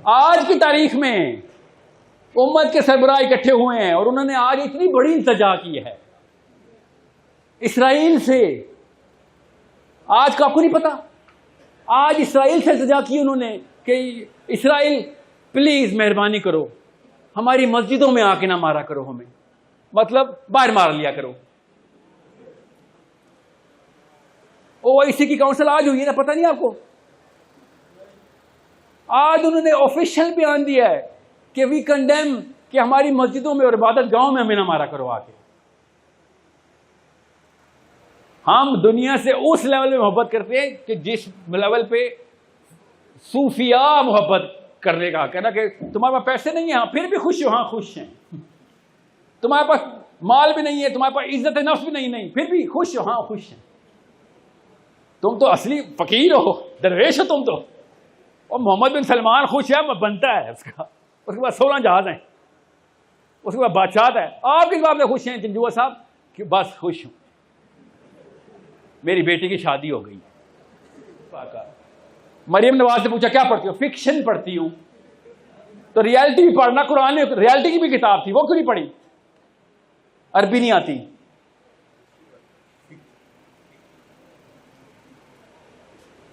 آج کی تاریخ میں امت کے سربراہ اکٹھے ہوئے ہیں اور انہوں نے آج اتنی بڑی التجا کی ہے اسرائیل سے. آج کا آپ کو نہیں پتا, آج اسرائیل سے التجا کی انہوں نے کہ اسرائیل پلیز مہربانی کرو ہماری مسجدوں میں آ کے نہ مارا کرو ہمیں, مطلب باہر مار لیا کرو. OIC کی کونسل آج ہوئی ہے نا, پتہ نہیں آپ کو. آج انہوں نے آفیشیل بیان دیا ہے کہ وی کنڈیم کہ ہماری مسجدوں میں اور عبادت گاہوں میں ہمیں نہ مارا کرو آ کے. ہم دنیا سے اس لیول میں محبت کرتے ہیں کہ جس لیول پہ صوفیاء محبت کرنے کا کہنا کہ تمہارے پاس پیسے نہیں ہیں ہاں پھر بھی خوش ہو, ہاں خوش ہیں. تمہارے پاس مال بھی نہیں ہے, تمہارے پاس عزت نفس بھی نہیں پھر بھی خوش ہو, ہاں خوش ہیں. تم تو اصلی فقیر ہو, درویش ہو تم تو. اور محمد بن سلمان خوش ہے, بنتا ہے اس کا, اس کے بعد 16 جہاز ہیں, اس کے بعد بادشاہ ہے. آپ کس بات میں خوش ہیں جنجوع صاحب؟ کہ بس خوش ہوں, میری بیٹی کی شادی ہو گئی. مریم نواز سے پوچھا کیا پڑھتی ہو؟ فکشن پڑھتی ہوں. تو ریالٹی بھی پڑھنا, قرآن میں ریالٹی کی بھی کتاب تھی, وہ کیوں نہیں پڑھی؟ عربی نہیں آتی.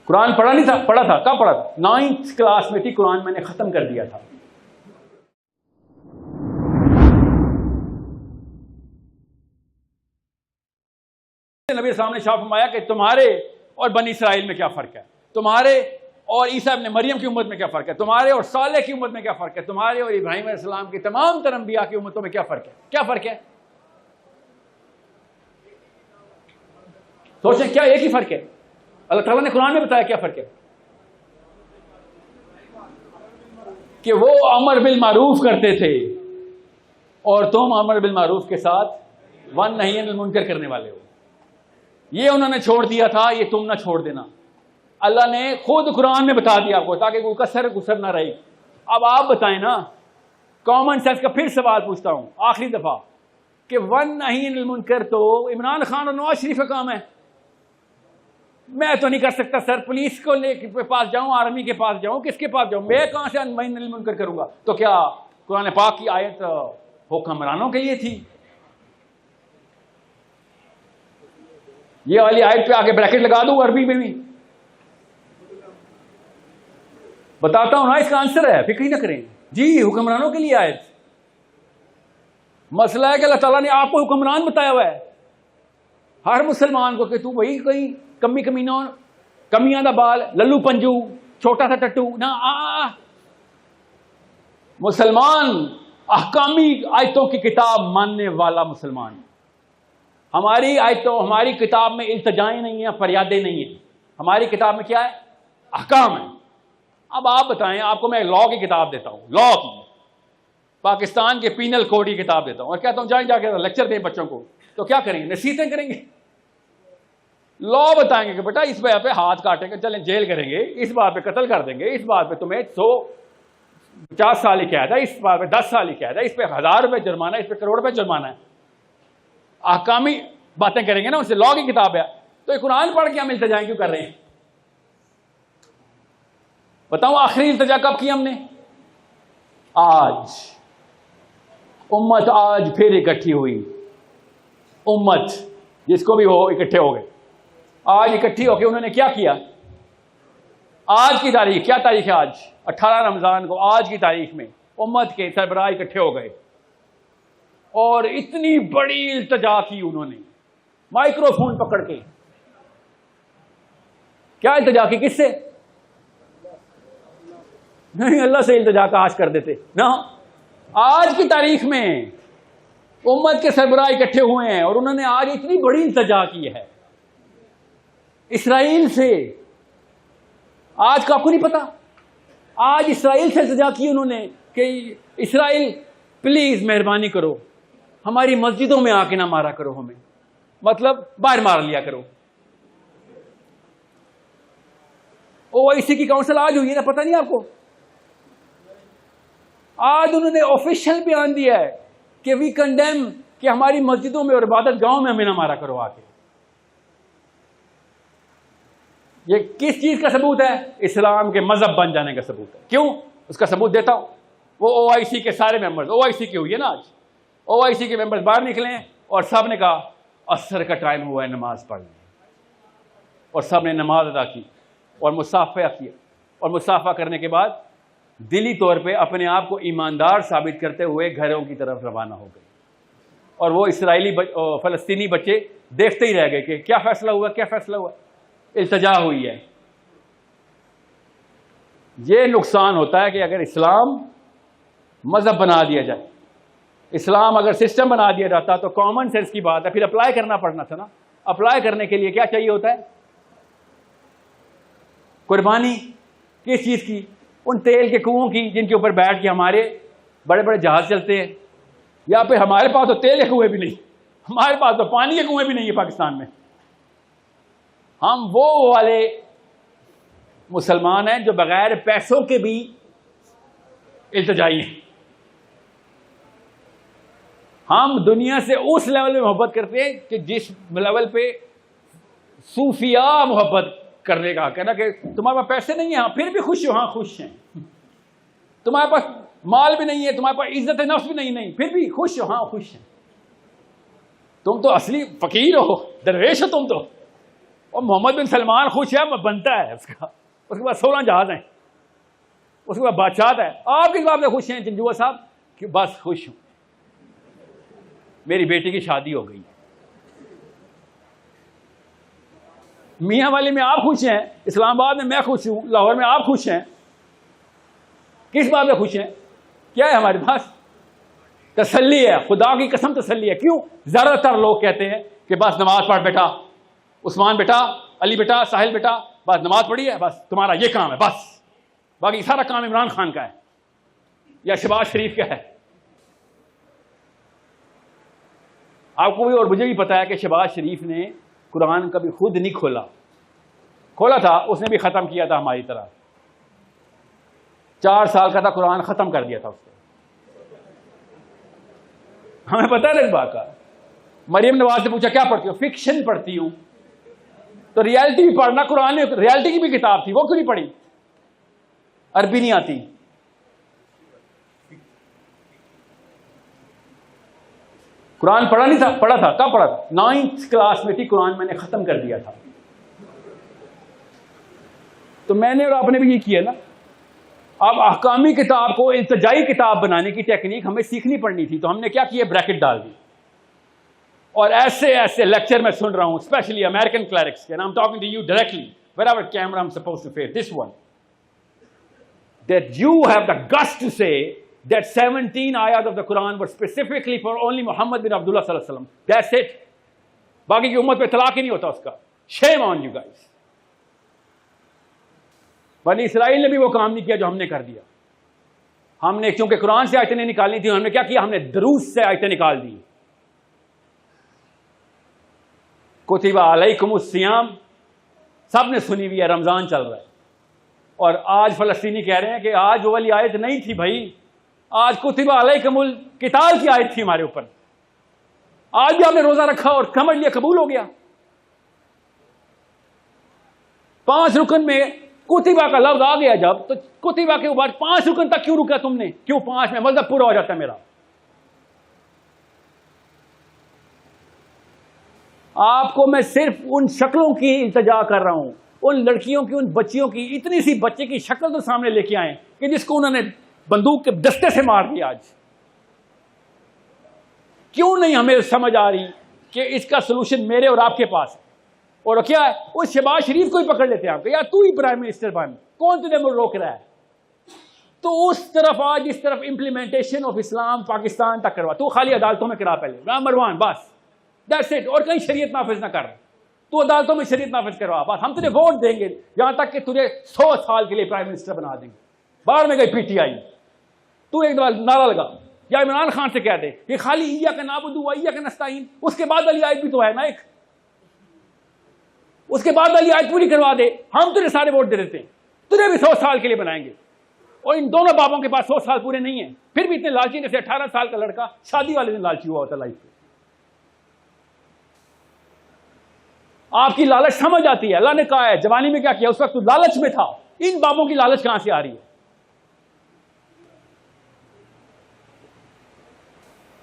قرآن پڑھا نہیں تھا؟ پڑھا تھا. کب پڑھا تھا؟ 9th کلاس میں تھی, قرآن میں نے ختم کر دیا تھا. نبی السلام نے شاہ فرمایا کہ تمہارے اور بنی اسرائیل میں کیا فرق ہے, تمہارے اور عیسیٰ ابن مریم کی امت میں کیا فرق ہے, تمہارے اور صالح کی امت میں کیا فرق ہے, تمہارے اور ابراہیم علیہ السلام کی تمام تر انبیاء کی امتوں میں کیا فرق ہے. کیا فرق ہے؟ سوچیں, کیا ایک ہی فرق ہے؟ اللہ تعالیٰ نے قرآن میں بتایا کیا فرق ہے, کہ وہ امر بالمعروف کرتے تھے اور تم امر بالمعروف کے ساتھ نہی عن المنکر کرنے والے ہو. یہ انہوں نے چھوڑ دیا تھا, یہ تم نہ چھوڑ دینا. اللہ نے خود قرآن میں بتا دیا آپ کو تاکہ کوئی کسر گسر نہ رہی. اب آپ بتائیں نا, کامن سینس کا پھر سوال پوچھتا ہوں آخری دفعہ, کہ نہی عن المنکر تو عمران خان اور نواز شریف کا کام ہے. میں تو نہیں کر سکتا سر, پولیس کو لے کے پاس جاؤں, آرمی کے پاس جاؤں, کس کے پاس جاؤں, میں کہاں سے نہی عن المنکر کروں گا؟ تو کیا قرآن پاک کی آیت حکمرانوں کے لیے تھی؟ یہ والی آیت پہ آگے بریکٹ لگا دوں عربی میں بھی بتاتا ہوں نا, اس کا آنسر ہے, فکر ہی نہ کریں. جی حکمرانوں کے لیے آیت. مسئلہ ہے کہ اللہ تعالیٰ نے آپ کو حکمران بتایا ہوا ہے, ہر مسلمان کو, کہ تو وہی کوئی کمی کمینہ کمیاں دا بال, للو پنجو, چھوٹا سا ٹٹو نہ. مسلمان احکامی آیتوں کی کتاب ماننے والا مسلمان. ہماری آیتوں, ہماری کتاب میں التجائیں نہیں ہیں, فریادیں نہیں ہیں. ہماری کتاب میں کیا ہے؟ احکام ہے. اب آپ بتائیں, آپ کو میں لا کی کتاب دیتا ہوں, لا کی, پاکستان کے پینل کوڈ کی کتاب دیتا ہوں اور کہتا ہوں جائیں جا کے لیکچر دیں بچوں کو, تو کیا کریں گے؟ نصیحتیں کریں گے. لا بتائیں گے کہ بیٹا اس بات پہ ہاتھ کاٹیں گے, چلیں جیل کریں گے, اس بات پہ قتل کر دیں گے, اس بات پہ تمہیں 150 سال ہی قید ہے, اس بات پہ 10 سال ہی قید ہے, اس پہ 1000 روپے جرمانہ ہے, اس پہ کروڑ روپے جرمانہ ہے. احکامی باتیں کریں گے نا, ان سے لا کی کتاب ہے. تو یہ قرآن پڑھ کے ہم التجائیں کیوں کر رہے ہیں؟ بتاؤں آخری التجا کب کی ہم نے؟ آج. امت آج پھر اکٹھی ہوئی, امت جس کو بھی ہو اکٹھے ہو گئے. آج اکٹھی ہو کے انہوں نے کیا کیا؟ آج کی تاریخ, کیا تاریخ ہے آج؟ 18 رمضان کو. آج کی تاریخ میں امت کے سربراہ اکٹھے ہو گئے اور اتنی بڑی التجا کی انہوں نے, مائکرو فون پکڑ کے. کیا التجا کی؟ کس سے؟ نہیں, اللہ سے التجا کا آج کر دیتے نا. آج کی تاریخ میں امت کے سربراہ اکٹھے ہوئے ہیں اور انہوں نے آج اتنی بڑی التجا کی ہے اسرائیل سے. آج کا آپ کو نہیں پتا, آج اسرائیل سے التجا کی انہوں نے کہ اسرائیل پلیز مہربانی کرو ہماری مسجدوں میں آ کے نہ مارا کرو ہمیں, مطلب باہر مار لیا کرو. OIC کی کونسل آج ہوئی ہے نا, پتہ نہیں آپ کو. آج انہوں نے آفیشیل بیان دیا ہے کہ وی کنڈیم کہ ہماری مسجدوں میں اور عبادت گاہوں میں ہمیں نہ مارا کرو آ کے. یہ کس چیز کا ثبوت ہے؟ اسلام کے مذہب بن جانے کا ثبوت ہے. کیوں؟ اس کا ثبوت دیتا ہوں. وہ او آئی سی کے سارے ممبرز, او آئی سی کی ہوئی ہے نا آج, او آئی سی کے ممبرز باہر نکلے اور سب نے کہا عصر کا ٹائم ہوا ہے نماز پڑھنے, اور سب نے نماز ادا کی اور مصافحہ کیا, اور مصافحہ کرنے کے بعد دلی طور پہ اپنے آپ کو ایماندار ثابت کرتے ہوئے گھروں کی طرف روانہ ہو گئے. اور وہ اسرائیلی فلسطینی بچے دیکھتے ہی رہ گئے کہ کیا فیصلہ ہوا, کیا فیصلہ ہوا. التجا ہوئی ہے. یہ نقصان ہوتا ہے کہ اگر اسلام مذہب بنا دیا جائے, اسلام اگر سسٹم بنا دیا جاتا تو کامن سینس کی بات ہے, پھر اپلائی کرنا پڑنا تھا نا. اپلائی کرنے کے لیے کیا چاہیے ہوتا ہے؟ قربانی. کس چیز کی؟ ان تیل کے کنووں کی جن کے اوپر بیٹھ کے ہمارے بڑے بڑے جہاز چلتے ہیں. یا پھر ہمارے پاس تو تیل کے کنویں بھی نہیں, ہمارے پاس تو پانی کے کنویں بھی نہیں ہے پاکستان میں. ہم وہ والے مسلمان ہیں جو بغیر پیسوں کے بھی التجائی ہیں. ہم دنیا سے اس لیول میں محبت کرتے ہیں کہ جس لیول پہ صوفیاء محبت کرنے کا کہنا کہ تمہارے پاس پیسے نہیں ہیں, ہاں پھر بھی خوش ہو, ہاں خوش ہیں. تمہارے پاس مال بھی نہیں ہے, تمہارے پاس عزت نفس بھی نہیں, پھر بھی خوش ہو, ہاں خوش ہیں. تم تو اصلی فقیر ہو, درویش ہو تم تو. اور محمد بن سلمان خوش ہے, بنتا ہے اس کا, اس کے بعد 16 جہاز ہیں, اس کے بعد بادشاہ ہے. آپ کس بات سے خوش ہیں جنجوا صاحب؟ کہ بس خوش ہوں, میری بیٹی کی شادی ہو گئی. میاں والی میں آپ خوش ہیں, اسلام آباد میں میں خوش ہوں, لاہور میں آپ خوش ہیں. کس بات میں خوش ہیں؟ کیا ہے ہمارے پاس؟ تسلی ہے, خدا کی قسم تسلی ہے. کیوں؟ زیادہ تر لوگ کہتے ہیں کہ بس نماز پڑھ بیٹا, عثمان بیٹا, علی بیٹا, ساحل بیٹا, بس نماز پڑھی ہے, بس تمہارا یہ کام ہے, بس باقی سارا کام عمران خان کا ہے یا شہباز شریف کا ہے. آپ کو بھی اور مجھے بھی پتا ہے کہ شہباز شریف نے قرآن کبھی خود نہیں کھولا تھا, اس نے بھی ختم کیا تھا ہماری طرح. 4 سال کا تھا, قرآن ختم کر دیا تھا اس نے. ہمیں پتا ہے اس بات کا. مریم نواز سے پوچھا کیا پڑھتی ہو؟ فکشن پڑھتی ہوں. تو ریالٹی بھی پڑھنا, قرآن میں ریالٹی کی بھی کتاب تھی, وہ کیوں نہیں پڑھی؟ عربی نہیں آتی. قرآن پڑھا نہیں تھا؟ پڑھا تھا. کب پڑھا تھا؟ 9th کلاس میں تھی, قرآن میں نے ختم کر دیا تھا. تو میں نے اور آپ نے بھی یہ کیا نا. اب احکامی کتاب کو التجائی کتاب بنانے کی ٹیکنیک ہمیں سیکھنی پڑنی تھی, تو ہم نے کیا کیا؟ بریکٹ ڈال دی. اور ایسے لیکچر میں سن رہا ہوں, اسپیشلی امریکن کلرکس کے, and I'm talking to you directly, wherever camera I'm supposed to face, this one, that you have the guts to say that 17 ayat of the Quran were specifically for only Muhammad bin Abdullah sallallahu alaihi wasallam. That's it. باقی کی امت پہ اطلاق ہی نہیں ہوتا اس کا. Shame on you guys. بنی اسرائیل نے بھی وہ کام نہیں کیا جو ہم نے کر دیا. ہم نے چونکہ قرآن سے آیتیں نہیں نکالنی تھی, ہم نے کیا کیا؟ ہم نے دروس سے آیتیں نکال دی. کتب علیکم الصیام سب نے سنی ہوئی ہے, رمضان چل رہا ہے. اور آج فلسطینی کہہ رہے ہیں کہ آج وہ والی آیت نہیں تھی بھائی, آج کتب علیکم القتال کی آیت تھی ہمارے اوپر. آج بھی ہم نے روزہ رکھا اور سمجھ لیا قبول ہو گیا. 5 رکن میں کتبہ کا لفظ آ گیا جب, تو کتبہ کے بعد 5 رکن تک کیوں رکا تم نے؟ کیوں 5 میں مطلب پورا ہو جاتا ہے میرا. آپ کو میں صرف ان شکلوں کی التجا کر رہا ہوں, ان لڑکیوں کی, ان بچیوں کی. اتنی سی بچے کی شکل تو سامنے لے کے آئیں کہ جس کو انہوں نے بندوق کے دستے سے مار دیا. آج کیوں نہیں ہمیں سمجھ آ رہی کہ اس کا سلوشن میرے اور آپ کے پاس ہے؟ اور کیا ہے؟ اس شہباز شریف کو ہی پکڑ لیتے ہیں آپ کہ یار تو ہی پرائم منسٹر بن, کون تجھے روک رہا ہے؟ تو اس طرف آج اس طرف امپلیمنٹیشن آف اسلام پاکستان تک کروا. تو خالی عدالتوں میں کرا پہلے, نمبر 1 بس, دیٹس اٹ. اور کہیں شریعت نافذ نہ کر, تو عدالتوں میں شریعت نافذ کروا بس. ہم تجھے ووٹ دیں گے یہاں تک کہ تجھے 100 سال کے لیے پرائم منسٹر بنا دیں گے. باہر میں گئی پی ٹی آئی, تو ایک دفعہ نعرہ لگا یا عمران خان سے کہہ دے کہ خالی ایاک نعبد و ایاک نستعین, اس کے بعد والی آیت بھی تو ہے نا ایک, اس کے بعد والی آیت پوری کروا دے, ہم تجھے سارے ووٹ دے دیتے ہیں, تجھے بھی 100 سال کے لیے بنائیں گے. اور ان دونوں بابوں کے پاس 100 سال پورے نہیں ہیں, پھر بھی اتنے لالچی جیسے 18 سال کا لڑکا شادی والے دن لالچی ہوا ہوتا لائف پہ. آپ کی لالچ سمجھ آتی ہے. اللہ نے کہا ہے جوانی میں کیا کیا, اس وقت تو لالچ میں تھا. ان بابوں کی لالچ کہاں سے آ رہی ہے؟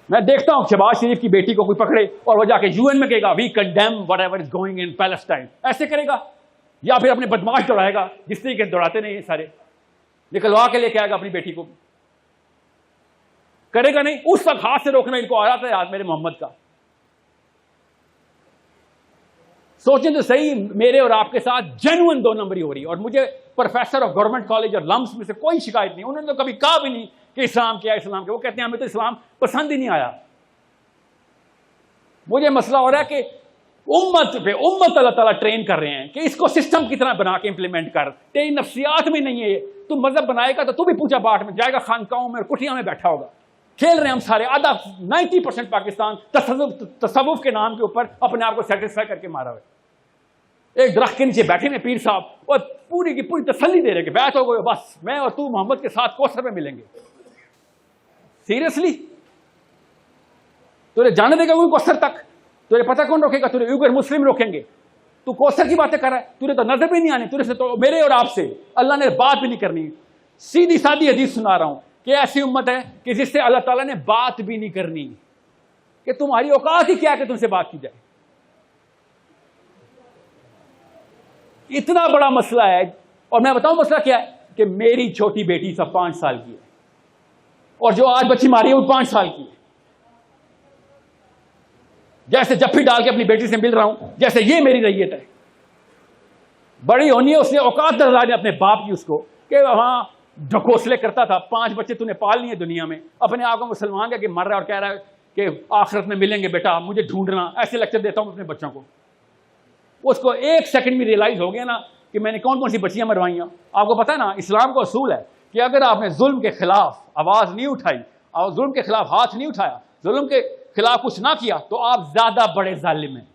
میں دیکھتا ہوں شہباز شریف کی بیٹی کو کوئی پکڑے اور وہ جا کے UN میں کہے گا we condemn whatever is going in Palestine, ایسے کرے گا؟ یا پھر اپنے بدماش دوڑائے گا جس طریقے سے دوڑاتے نہیں سارے، نکلوا کے لے کے آئے گا اپنی بیٹی کو، کرے گا نہیں؟ اس وقت ہاتھ سے روکنا ان کو آ رہا تھا یاد میرے محمد کا۔ سوچیں تو صحیح، میرے اور آپ کے ساتھ جینوئن 2 نمبری ہو رہی ہے، اور مجھے پروفیسر آف گورنمنٹ کالج اور لمس میں سے کوئی شکایت نہیں، انہوں نے تو کبھی کہا بھی نہیں کہ اسلام کیا ہے، اسلام کیا، وہ کہتے ہیں ہمیں تو اسلام پسند ہی نہیں آیا۔ مجھے مسئلہ ہو رہا ہے کہ امت اللہ تعالیٰ ٹرین کر رہے ہیں کہ اس کو سسٹم کی طرح بنا کے امپلیمنٹ کر، تیری نفسیات میں نہیں ہے، تو مذہب بنائے گا تو بھی پوجا پاٹ میں جائے گا، خانقاہوں میں اور کٹھیاں میں بیٹھا ہوگا، کھیل رہے ہیں ہم سارے، آدھا 90% پاکستان تصوف کے نام کے اوپر اپنے آپ کو سیٹسفائی کر کے مارا ہوئے، ایک درخت کے نیچے بیٹھے ہیں پیر صاحب اور پوری کی پوری تسلی دے رہے کہ بیعت ہو گئے، بس میں اور تو محمد کے ساتھ کوثر میں ملیں گے۔ سیریسلی تجھے جانے دے گا کوئی کوثر تک؟ تجھے پتہ کون روکے گا؟ تجھے اوگر مسلم روکیں گے، تو کوثر کی باتیں کر رہا ہے، تجھے تو نظر بھی نہیں آنی، تجھے سے تو میرے اور آپ سے اللہ نے بات بھی نہیں کرنی۔ سیدھی سادی حدیث سنا رہا ہوں کہ ایسی امت ہے کہ جس سے اللہ تعالیٰ نے بات بھی نہیں کرنی، کہ تمہاری اوقات ہی کیا کہ تم سے بات کی جائے۔ اتنا بڑا مسئلہ ہے، اور میں بتاؤں مسئلہ کیا ہے کہ میری چھوٹی بیٹی سب 5 سال کی ہے، اور جو آج بچی ماری ہے وہ 5 سال کی ہے۔ جیسے جفی ڈال کے اپنی بیٹی سے مل رہا ہوں، جیسے یہ میری ریت ہے، بڑی ہونی ہے، اس نے اوقات درزا نے اپنے باپ کی اس کو کہ وہاں ڈھکوسلے کرتا تھا، 5 بچے تو نے پال لیے دنیا میں، اپنے آپ کو مسلمان کہ مر رہا ہے اور کہہ رہا ہے کہ آخرت میں ملیں گے بیٹا، مجھے ڈھونڈنا، ایسے لیکچر دیتا ہوں اپنے بچوں کو۔ اس کو 1 سیکنڈ میں ریئلائز ہو گیا نا کہ میں نے کون کون سی بچیاں مروائی ہیں۔ آپ کو پتا ہے نا، اسلام کا اصول ہے کہ اگر آپ نے ظلم کے خلاف آواز نہیں اٹھائی اور ظلم کے خلاف ہاتھ نہیں اٹھایا، ظلم کے خلاف کچھ نہ کیا، تو آپ زیادہ بڑے ظالم ہیں۔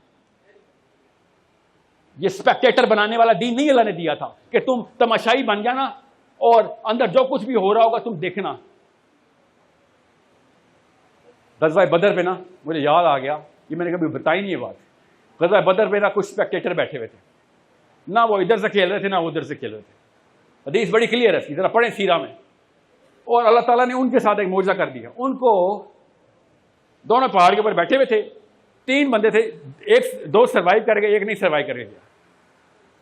یہ اسپیکٹیٹر بنانے والا دین نہیں اللہ نے دیا تھا کہ تم تماشائی بن جانا اور اندر جو کچھ بھی ہو رہا ہوگا تم دیکھنا۔ غزوہ بدر پہ نا مجھے یاد آ گیا، یہ میں نے کبھی بتائی نہیں یہ بات، غزوہ بدر پہ نا کچھ اسپیکٹیٹر بیٹھے ہوئے تھے، نہ وہ ادھر سے کھیل رہے تھے نہ وہ ادھر سے کھیل رہے تھے، حدیث بڑی کلیئر ہے، ذرا پڑھیں سیرہ میں۔ اور اللہ تعالیٰ نے ان کے ساتھ ایک معجزہ کر دیا، ان کو دونوں پہاڑ کے اوپر بیٹھے ہوئے تھے، 3 بندے تھے، 2 سروائیو کر گئے، ایک نہیں سروائیو کر گیا،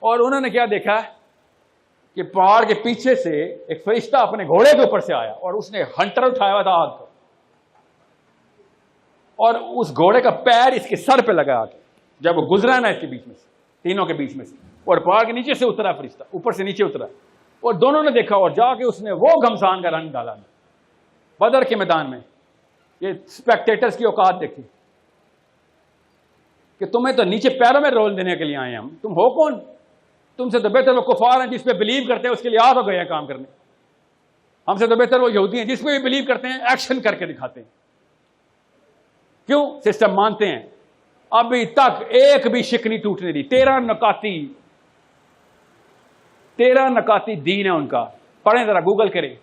اور انہوں نے کیا دیکھا کہ پہاڑ کے پیچھے سے ایک فرشتہ اپنے گھوڑے کے اوپر سے آیا اور اس نے ہنٹر اٹھایا ہوا تھا آگ کو، اور اس گھوڑے کا پیر اس کے سر پہ لگا کے جب وہ گزرا نا اس کے بیچ میں سے، تینوں کے بیچ میں سے، اور پہاڑ کے نیچے سے اترا فرشتہ، اوپر سے نیچے اترا، اور دونوں نے دیکھا اور جا کے اس نے وہ گھمسان کا رنگ ڈالا بدر کے میدان میں۔ یہ اسپیکٹیٹرز کی اوقات دیکھی کہ تمہیں تو نیچے پیروں میں رول دینے کے لیے آئے ہیں ہم، تم ہو کون؟ تم سے تو بہتر وہ کفار ہیں جس پہ بلیو کرتے ہیں، اس کے لیے آ گئے ہیں کام کرنے۔ ہم سے تو بہتر وہ یہودی ہیں جس پہ بھی بلیو کرتے ہیں، ایکشن کر کے دکھاتے ہیں۔ کیوں؟ سسٹم مانتے ہیں۔ ابھی تک ایک بھی شک نہیں ٹوٹنے دی، 13 نکاتی دین ہے ان کا۔ پڑھیں ذرا، گوگل کریں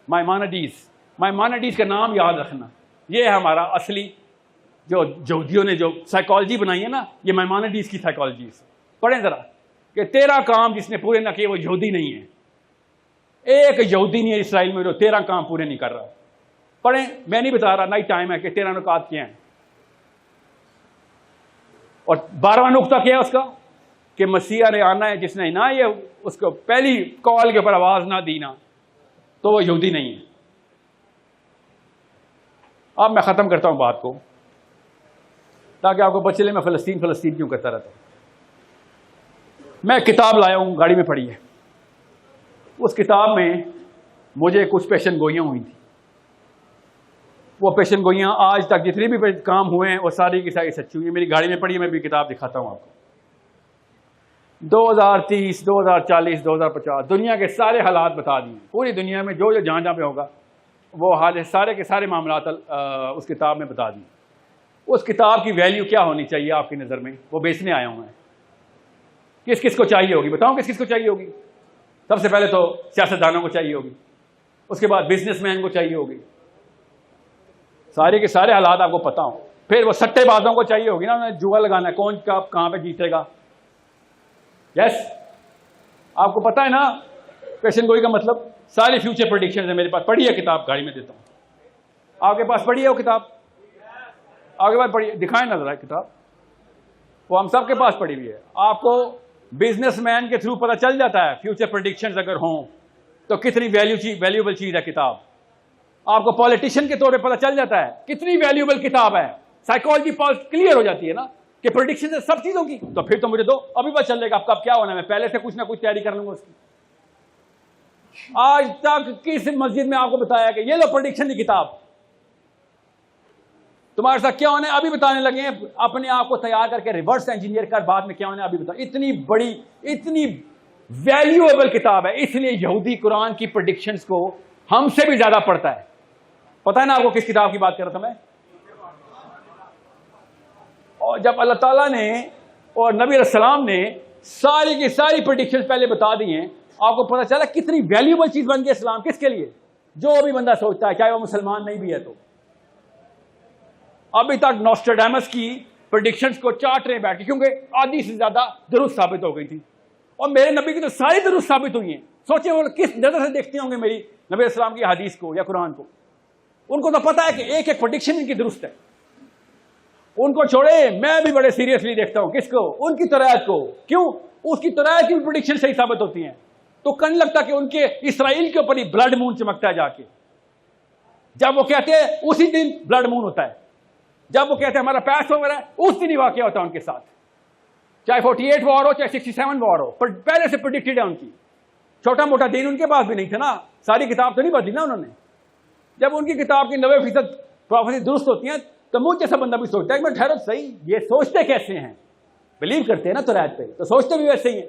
مائمانیڈیز کا نام یاد رکھنا، یہ ہے ہمارا اصلی جو یہودیوں نے جو سائیکالوجی بنائی ہے نا، یہ مائمانیڈیز کی سائیکالوجی۔ پڑھیں ذرا کہ 13 کام جس نے پورے نہ کیے وہ یہودی نہیں ہے، ایک یہودی نہیں ہے اسرائیل میں جو 13 کام پورے نہیں کر رہا۔ پڑھیں، میں نہیں بتا رہا، نہیں ٹائم ہے کہ 13 نکات کیا ہیں۔ اور 12واں نقطہ کیا ہے اس کا کہ مسیح نے آنا ہے، جس نے نہ یہ اس کو پہلی کال کے اوپر آواز نہ دی نا، تو وہ یہودی نہیں ہے۔ اب میں ختم کرتا ہوں بات کو تاکہ آپ کو پتہ چلے میں فلسطین کیوں کرتا رہتا ہوں۔ میں کتاب لایا ہوں، گاڑی میں پڑھی ہے، اس کتاب میں مجھے کچھ پیشن گوئیاں ہوئی تھیں۔ وہ پیشن گوئیاں آج تک جتنے بھی کام ہوئے ہیں وہ ساری کی ساری سچی ہوئی ہیں۔ میری گاڑی میں پڑھی ہے، میں بھی کتاب دکھاتا ہوں آپ کو۔ 2030 2040 2050 دنیا کے سارے حالات بتا دیے، پوری دنیا میں جو جہاں جہاں پہ ہوگا وہ حال سارے کے سارے معاملات اس کتاب میں بتا دیے۔ اس کتاب کی ویلیو کیا ہونی چاہیے آپ کی نظر میں، وہ بیچنے آیا ہوں میں۔ کس کس کو چاہیے ہوگی بتاؤں؟ کس کس کو چاہیے ہوگی؟ سب سے پہلے تو سیاستدانوں کو چاہیے ہوگی، اس کے بعد بزنس مین کو چاہیے ہوگی، سارے کے سارے حالات آپ کو پتا ہوں۔ پھر وہ سٹے بازوں کو چاہیے ہوگی نا، انہیں جوا لگانا ہے کون کہاں پہ جیتے گا۔ یس، آپ کو پتا ہے نا پیشن گوئی کا مطلب؟ ساری فیوچر پریڈکشن ہے میرے پاس، پڑھی ہے کتاب، گاڑی میں دیتا ہوں، آپ کے پاس پڑھی ہے وہ کتاب؟ آگے بات پڑھیے، دکھائیں نظر ہے کتاب، وہ ہم سب کے پاس پڑھی ہوئی ہے. آپ کو بزنس مین کے تھرو پتہ چل جاتا ہے فیوچر پریڈکشنز اگر ہوں تو کتنی ویلیوبل چیز ہے کتاب. آپ کو پالیٹیشین کے طور پہ پتہ چل جاتا ہے کتنی ویلیوبل کتاب ہے. سائیکالوجی کلیئر ہو جاتی ہے نا کہ پریڈکشن ہے سب چیزوں کی. تو پھر تو مجھے دو، ابھی پتہ چل جائے گا آپ کب کیا ہونا ہے. میں پہلے سے کچھ نہ کچھ تیاری کر لوں گا اس کی. آج تک کس مسجد میں آپ کو بتایا کہ یہ لو پریڈکشن کی کتاب، تمہارے ساتھ کیا ہونا ہے ابھی بتانے لگے ہیں. اپنے آپ کو تیار کر کے ریورس انجینئر کر بعد میں کیا ہونا ہے ابھی بتا. اتنی بڑی اتنی ویلیوبل کتاب ہے، اس لیے یہودی قرآن کی پریڈکشنز کو ہم سے بھی زیادہ پڑھتا ہے. پتہ ہے نا آپ کو کس کتاب کی بات کر رہا تھا میں؟ اور جب اللہ تعالیٰ نے اور نبی علیہ السلام نے ساری کی ساری پریڈکشن پہلے بتا دی ہیں، آپ کو پتہ چلا کتنی ویلیوبل چیز بن گئی اسلام. کس کے لیے؟ جو بھی بندہ سوچتا ہے چاہے وہ مسلمان نہیں بھی ہے. تو ابھی تک نوسٹراڈیمس کی پریڈکشنز کو چاٹ رہے بیٹھ کے، کیونکہ آدھی سے زیادہ درست ثابت ہو گئی تھی، اور میرے نبی کی تو ساری درست ثابت ہوئی ہیں. سوچیں وہ کس نظر سے دیکھتے ہوں گے میری نبی علیہ السلام کی حدیث کو یا قرآن کو. ان کو تو پتا ہے کہ ایک ایک پریڈکشن ان کی درست ہے. ان کو چھوڑے، میں بھی بڑے سیریسلی دیکھتا ہوں. کس کو؟ ان کی ترایت کو. کیوں؟ اس کی ترایت کی پریڈکشن صحیح ثابت ہوتی ہیں. تو کن لگتا کہ ان کے اسرائیل کے اوپر ہی بلڈ مون چمکتا ہے جا کے. جب وہ کہتے ہیں اسی دن بلڈ مون ہوتا ہے، جب وہ کہتے ہیں ہمارا پیس اوور ہے اس دن ہی واقعہ ہوتا ہے ان کے ساتھ. چاہے 48 وار ہو چاہے 67 وار ہو، پر پہلے سے پریڈکٹڈ ہے ان کی. چھوٹا موٹا دین ان کے پاس بھی نہیں تھا نا، ساری کتاب تو نہیں بدلی نا انہوں نے. جب ان کی کتاب کی 90% پروفیسی درست ہوتی ہیں تو مجھ جیسا بندہ بھی سوچتا ہے کہ میں ٹھہرو صحیح، یہ سوچتے کیسے ہیں؟ بلیو کرتے ہیں نا تو رات پہ، تو سوچتے بھی ویسے ہی ہیں.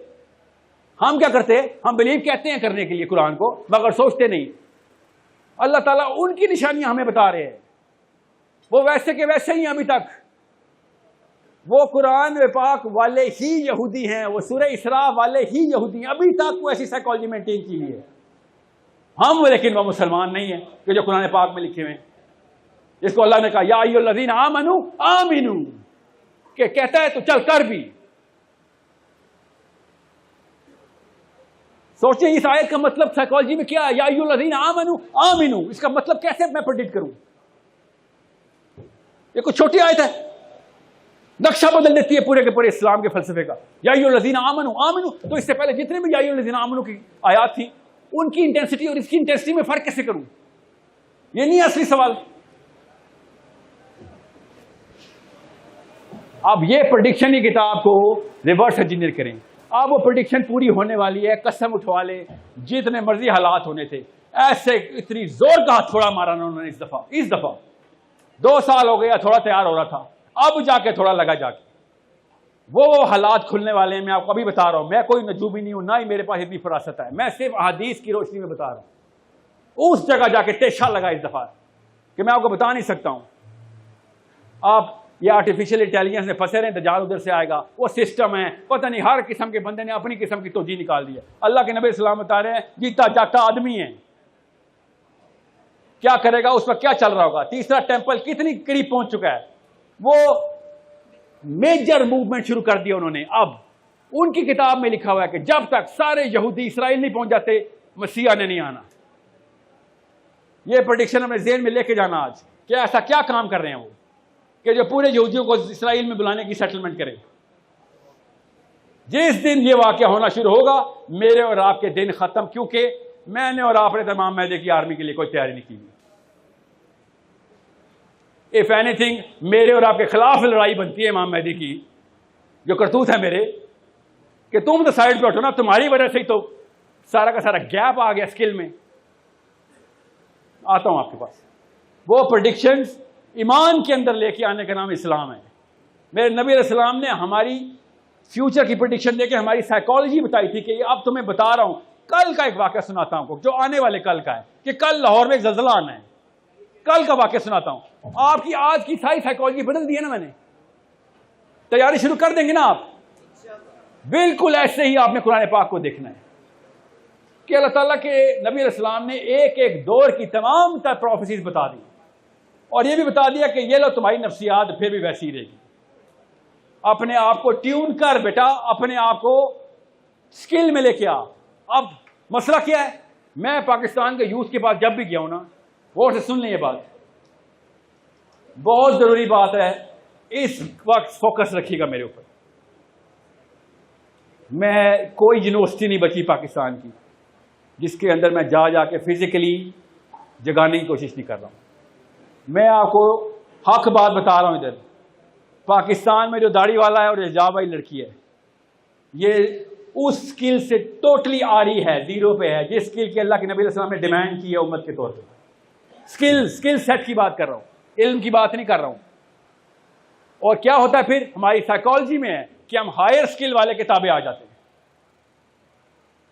ہم کیا کرتے ہیں؟ ہم بلیو کہتے ہیں کرنے کے لیے قرآن کو، مگر سوچتے نہیں. اللہ تعالیٰ ان کی نشانیاں ہمیں بتا رہے ہیں، وہ ویسے کے ویسے ہی ابھی تک. وہ قرآن پاک والے ہی یہودی ہیں، وہ سورہ اسراء والے ہی یہودی ہیں. ابھی تک وہ ایسی سائیکالوجی مینٹین کی ہوئی ہے. ہم لیکن وہ مسلمان نہیں ہیں کہ جو قرآن پاک میں لکھے ہوئے ہیں، جس کو اللہ نے کہا یا ایھا الذین آمنوا آمنوا، کہ کہتا ہے تو چل کر بھی. سوچیں اس آیت کا مطلب سائیکالوجی میں کیا ہے؟ یا ایھا الذین آمنوا آمنوا، اس کا مطلب کیسے میں پریڈکٹ کروں؟ یہ کوئی چھوٹی آیت ہے، نقشہ بدل دیتی ہے پورے کے پورے اسلام کے فلسفے کا. یا ایھا الذین آمنوا آمنوا، تو اس سے پہلے جتنے بھی یا ایھا الذین آمنوا کی آیات تھیں ان کی انٹینسٹی اور اس کی انٹینسٹی میں فرق کیسے کروں؟ یہ نہیں اصلی سوال. اب یہ پریڈکشن کی کتاب کو ریورس انجینئر کریں. اب وہ پریڈکشن پوری ہونے والی ہے، قسم اٹھوا لے جتنے مرضی حالات ہونے تھے. ایسے اتنی زور کا تھوڑا مارا انہوں نے اس دفعہ 2 سال ہو گیا تھوڑا تیار ہو رہا تھا، اب جا کے تھوڑا لگا جا کے. وہ حالات کھلنے والے ہیں. میں آپ کو ابھی بتا رہا ہوں، میں کوئی نجومی نہیں ہوں، نہ ہی میرے پاس اتنی فراست ہے. میں صرف احادیث کی روشنی میں بتا رہا ہوں. اس جگہ جا کے تیشا لگا اس دفعہ کہ میں آپ کو بتا نہیں سکتا ہوں. آپ یہ آرٹیفیشل انٹیلیجنس میں پھنسے رہے ہیں، دجال ادھر سے آئے گا، وہ سسٹم ہے، پتہ نہیں ہر قسم کے بندے نے اپنی قسم کی توجیہ نکال دی ہے. اللہ کے نبی اسلام بتا رہے ہیں جیتا جاگتا آدمی ہے، کیا کرے گا، اس پر کیا چل رہا ہوگا. تیسرا ٹیمپل کتنی قریب پہنچ چکا ہے. وہ میجر موومنٹ شروع کر دیا انہوں نے. اب ان کی کتاب میں لکھا ہوا ہے کہ جب تک سارے یہودی اسرائیل نہیں پہنچ جاتے مسیح نے نہیں آنا. یہ پریڈکشن ہمیں ذہن میں لے کے جانا آج کہ ایسا کیا کام کر رہے ہیں وہ کہ جو پورے یہودیوں کو اسرائیل میں بلانے کی سیٹلمنٹ کریں. جس دن یہ واقعہ ہونا شروع ہوگا میرے اور آپ کے دن ختم، کیونکہ میں نے اور آپ نے تمام مہدی کی آرمی کے لیے کوئی تیاری نہیں کی. اف اینی تھنگ میرے اور آپ کے خلاف لڑائی بنتی ہے امام مہدی کی، جو کرتوت ہے میرے کہ تم تو سائڈ پہ اٹھو نا، تمہاری وجہ سے ہی تو سارا کا سارا گیپ آ گیا اسکل میں. آتا ہوں آپ کے پاس. وہ پریڈکشنز ایمان کے اندر لے کے آنے کا نام اسلام ہے. میرے نبی علیہ السلام نے ہماری فیوچر کی پریڈکشن دے کے ہماری سائیکالوجی بتائی تھی کہ اب تمہیں بتا رہا ہوں. کل کا ایک واقعہ سناتا ہوں جو آنے والے کل کا ہے کہ کل لاہور میں ایک زلزلہ آنا ہے. کل کا واقعہ سناتا ہوں. آپ کی آج کی ساری سائیکالوجی بدل دی ہے نا میں نے. تیاری شروع کر دیں گے نا آپ. بالکل ایسے ہی آپ نے قرآن پاک کو دیکھنا ہے کہ اللہ تعالیٰ کے نبی علیہ السلام نے ایک ایک دور کی تمام تر پروفیسیز بتا دی، اور یہ بھی بتا دیا کہ یہ لو تمہاری نفسیات پھر بھی ویسی رہے گی. اپنے آپ کو ٹیون کر بیٹا، اپنے آپ کو سکل میں لے کے آ. اب مسئلہ کیا ہے؟ میں پاکستان کے یوتھ کے پاس جب بھی گیا ہوں نا، غور سے سن لیں یہ بات. بہت ضروری بات ہے، اس وقت فوکس رکھیے گا میرے اوپر. میں کوئی یونیورسٹی نہیں بچی پاکستان کی جس کے اندر میں جا کے فزیکلی جگانے کی کوشش نہیں کر رہا ہوں. میں آپ کو حق بات بتا رہا ہوں. ادھر پاکستان میں جو داڑھی والا ہے اور حجاب والی لڑکی ہے، یہ اس سکل سے ٹوٹلی آری ہے، زیرو پہ ہے، جس سکل کی اللہ کے نبی علیہ السلام نے ڈیمانڈ کی ہے امت کے طور پہ. سکل سیٹ کی بات کر رہا ہوں، علم کی بات نہیں کر رہا ہوں. اور کیا ہوتا ہے پھر ہماری سائیکالوجی میں ہے کہ ہم ہائر سکل والے کتابیں آ جاتے ہیں.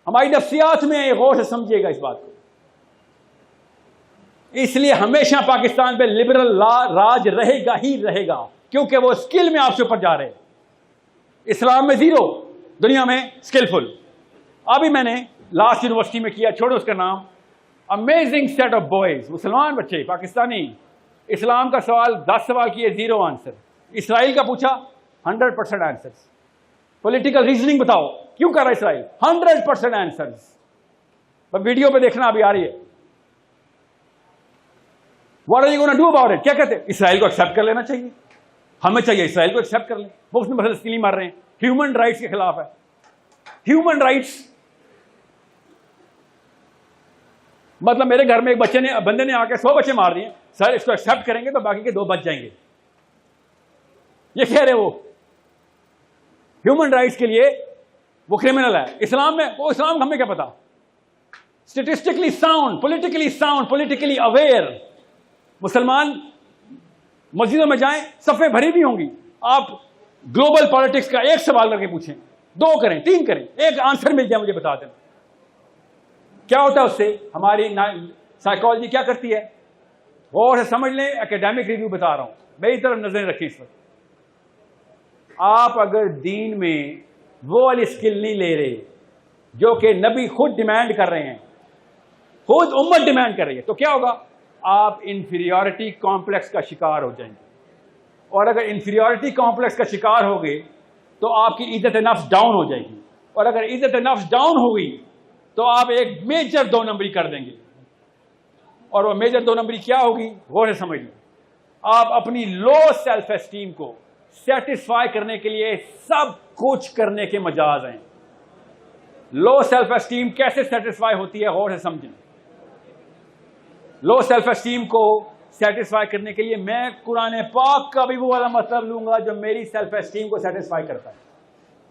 ہماری نفسیات میں غور سے سمجھیے گا اس بات کو. اس لیے ہمیشہ پاکستان پہ لبرل راج رہے گا ہی رہے گا، کیونکہ وہ سکل میں آپ سے اوپر جا رہے ہیں. اسلام میں زیرو، دنیا میں سکلفل. ابھی میں نے لاسٹ یونیورسٹی میں کیا، چھوڑو اس کا نام، امیزنگ سیٹ آف بوائز، مسلمان بچے پاکستانی. اسلام کا سوال 10 سوال کیے، 0 آنسر. اسرائیل کا پوچھا 100% آنسر. پولیٹیکل ریزننگ بتاؤ کیوں کر رہا ہے اسرائیل، 100% آنسر. ویڈیو پہ دیکھنا ابھی آ رہی ہے. What are you gonna do about it? کیا کہتے ہیں؟ اسرائیل کو ایکسپٹ کر لینا چاہیے. ہمیں چاہیے اسرائیل کو ایکسپٹ کر لیں. وہ اس میں فلسطینی مار رہے ہیں، ہیومن رائٹس کے خلاف ہے. ہیومن رائٹس مطلب میرے گھر میں ایک بندے نے آ کے 100 بچے مار دیے. سر اس کو ایکسپٹ کریں گے تو باقی کے 2 بچ جائیں گے. یہ کہہ رہے وہ ہیومن رائٹس کے لیے وہ کرمنل ہے. اسلام میں وہ اسلام ہمیں کیا پتا. اسٹیٹسٹکلی ساؤنڈ، پولیٹیکلی اویئر مسلمان مسجدوں میں جائیں، صفیں بھری بھی ہوں گی. آپ گلوبل پالیٹکس کا ایک سوال کر کے پوچھیں، 2 کریں، 3 کریں، ایک آنسر مل جائے مجھے بتا دیں. کیا ہوتا ہے اس سے؟ ہماری سائیکالوجی کیا کرتی ہے؟ غور سے سمجھ لیں. اکیڈیمک ریویو بتا رہا ہوں، میری طرف نظریں رکھیں اس وقت. آپ اگر دین میں وہ والی سکل نہیں لے رہے جو کہ نبی خود ڈیمانڈ کر رہے ہیں، خود امت ڈیمانڈ کر رہی ہے، تو کیا ہوگا؟ آپ انفیریورٹی کمپلیکس کا شکار ہو جائیں گے. اور اگر انفیریورٹی کمپلیکس کا شکار ہوگے تو آپ کی عزت نفس ڈاؤن ہو جائے گی. اور اگر عزت نفس ڈاؤن ہوگی تو آپ ایک میجر 2 نمبری کر دیں گے. اور وہ میجر 2 نمبری کیا ہوگی؟ غور سے سمجھ لیں. آپ اپنی لو سیلف اسٹیم کو سیٹسفائی کرنے کے لیے سب کچھ کرنے کے مجاز ہیں. لو سیلف اسٹیم کیسے سیٹسفائی ہوتی ہے؟ غور سے سمجھیں. لو سیلف اسٹیم کو سیٹسفائی کرنے کے لیے میں قرآن پاک کا بھی وہ والا مطلب لوں گا جو میری سیلف اسٹیم کو سیٹسفائی کرتا ہے.